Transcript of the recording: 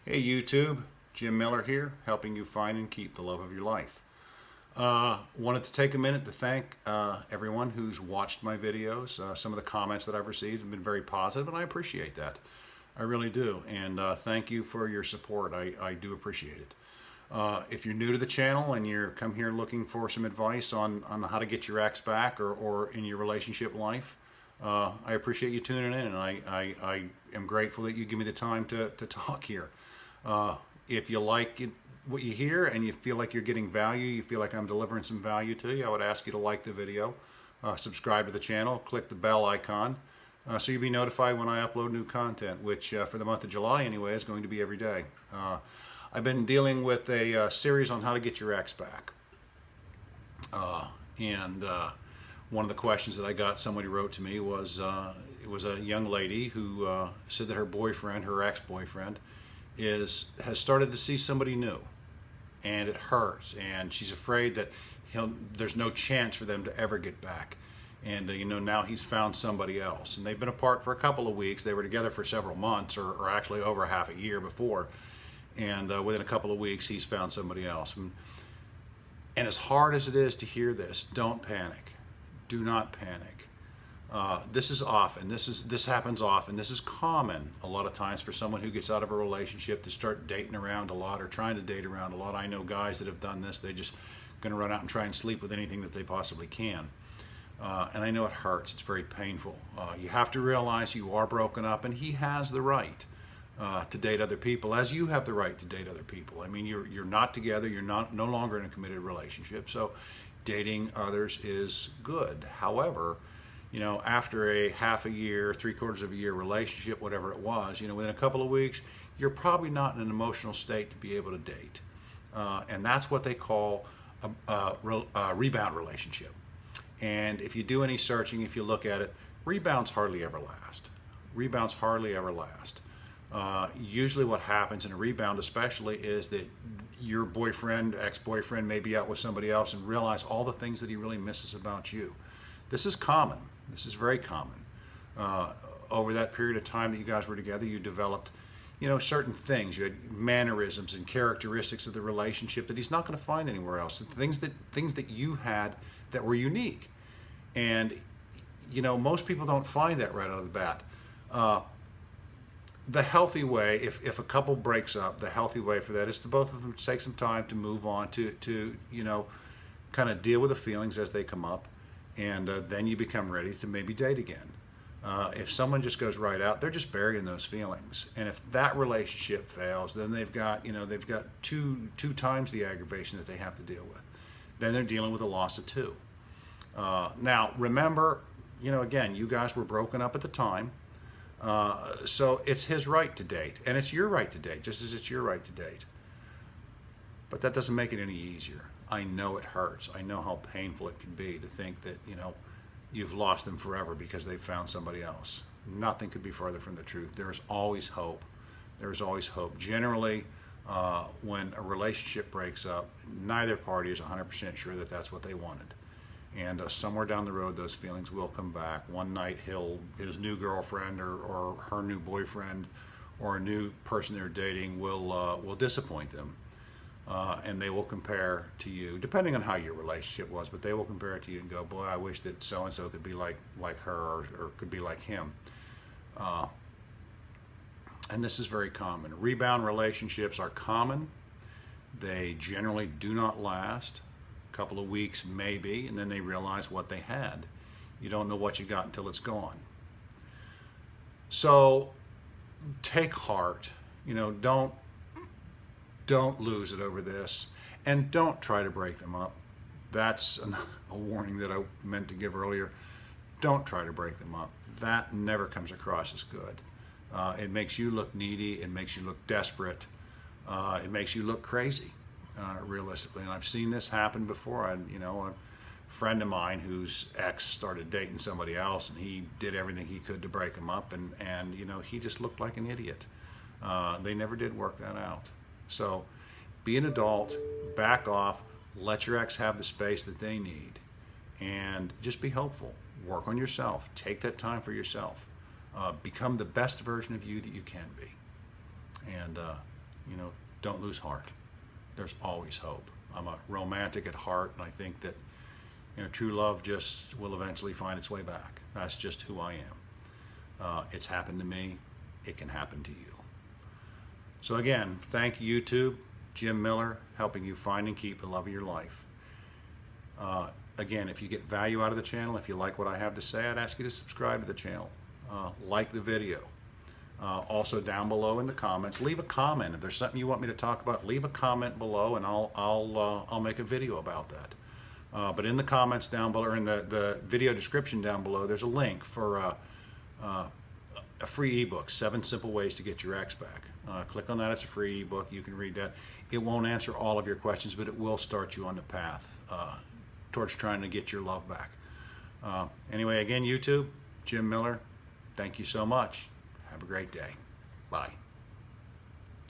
Hey YouTube, Jim Miller here, helping you find and keep the love of your life. Wanted to take a minute to thank everyone who's watched my videos. Some of the comments that I've received have been very positive, and I appreciate that. I really do, and thank you for your support. I do appreciate it. If you're new to the channel and you're come here looking for some advice on how to get your ex back or in your relationship life, I appreciate you tuning in, and I am grateful that you give me the time to talk here. If you like what you hear and you feel like you're getting value, you feel like I'm delivering some value to you, I would ask you to like the video, subscribe to the channel, click the bell icon, so you'll be notified when I upload new content, which for the month of July anyway is going to be every day. I've been dealing with a series on how to get your ex back. And one of the questions that I got, somebody wrote to me, was it was a young lady who said that her boyfriend, her ex-boyfriend, has started to see somebody new, and it hurts, and she's afraid that there's no chance for them to ever get back. And now he's found somebody else, and they've been apart for a couple of weeks. They were together for several months, or actually over half a year before, and within a couple of weeks he's found somebody else. And as hard as it is to hear this, don't panic. Do not panic. This is often, this happens often. This is common a lot of times for someone who gets out of a relationship to start dating around a lot or trying to date around a lot. I know guys that have done this. They're just going to run out and try and sleep with anything that they possibly can. And I know it hurts. It's very painful. You have to realize you are broken up, and he has the right to date other people, as you have the right to date other people. I mean, you're not together. You're no longer in a committed relationship. So dating others is good. However, after a half a year, 3/4 of a year relationship, whatever it was, within a couple of weeks, you're probably not in an emotional state to be able to date. And that's what they call a rebound relationship. And if you do any searching, if you look at it, rebounds hardly ever last. Rebounds hardly ever last. Usually what happens in a rebound especially is that your boyfriend, ex-boyfriend may be out with somebody else and realize all the things that he really misses about you. This is common. This is very common. Over that period of time that you guys were together, you developed, certain things. You had mannerisms and characteristics of the relationship that he's not going to find anywhere else. Things that you had that were unique. And, most people don't find that right out of the bat. The healthy way, if a couple breaks up, the healthy way for that is to both of them take some time to move on, to kind of deal with the feelings as they come up, and then you become ready to maybe date again. If someone just goes right out, they're just burying those feelings, and if that relationship fails, then they've got two times the aggravation that they have to deal with. Then they're dealing with a loss of two. Now remember, again, you guys were broken up at the time. So it's his right to date, and it's your right to date, just as it's your right to date. But that doesn't make it any easier. I know it hurts. I know how painful it can be to think that, you've lost them forever because they've found somebody else. Nothing could be further from the truth. There is always hope. There is always hope. Generally, when a relationship breaks up, neither party is 100% sure that that's what they wanted. And somewhere down the road, those feelings will come back. One night, his new girlfriend or her new boyfriend or a new person they're dating will disappoint them, and they will compare to you, depending on how your relationship was. But they will compare it to you and go, "Boy, I wish that so and so could be like her or could be like him." And this is very common. Rebound relationships are common. They generally do not last. Couple of weeks maybe, and then they realize what they had. You don't know what you got until it's gone. So take heart. Don't lose it over this, and don't try to break them up. That's a warning that I meant to give earlier. Don't try to break them up. That never comes across as good. It makes you look needy. It makes you look desperate. It makes you look crazy. Realistically, and I've seen this happen before. A friend of mine whose ex started dating somebody else, and he did everything he could to break him up, and he just looked like an idiot. They never did work that out. So be an adult, back off, let your ex have the space that they need, and just be hopeful. Work on yourself. Take that time for yourself. Become the best version of you that you can be. And you know, don't lose heart. There's always hope. I'm a romantic at heart, and I think that, you know, true love just will eventually find its way back. That's just who I am. It's happened to me. It can happen to you. So again, thank you, YouTube. Jim Miller, helping you find and keep the love of your life. Again, if you get value out of the channel, if you like what I have to say, I'd ask you to subscribe to the channel. Like the video. Also down below in the comments, leave a comment. If there's something you want me to talk about, leave a comment below, and I'll make a video about that. But in the comments down below, or in the video description down below, there's a link for a free ebook, 7 Simple Ways to Get Your Ex Back. Click on that. It's a free ebook. You can read that. It won't answer all of your questions, but it will start you on the path towards trying to get your love back. Anyway, again, YouTube, Jim Miller, thank you so much. Have a great day. Bye.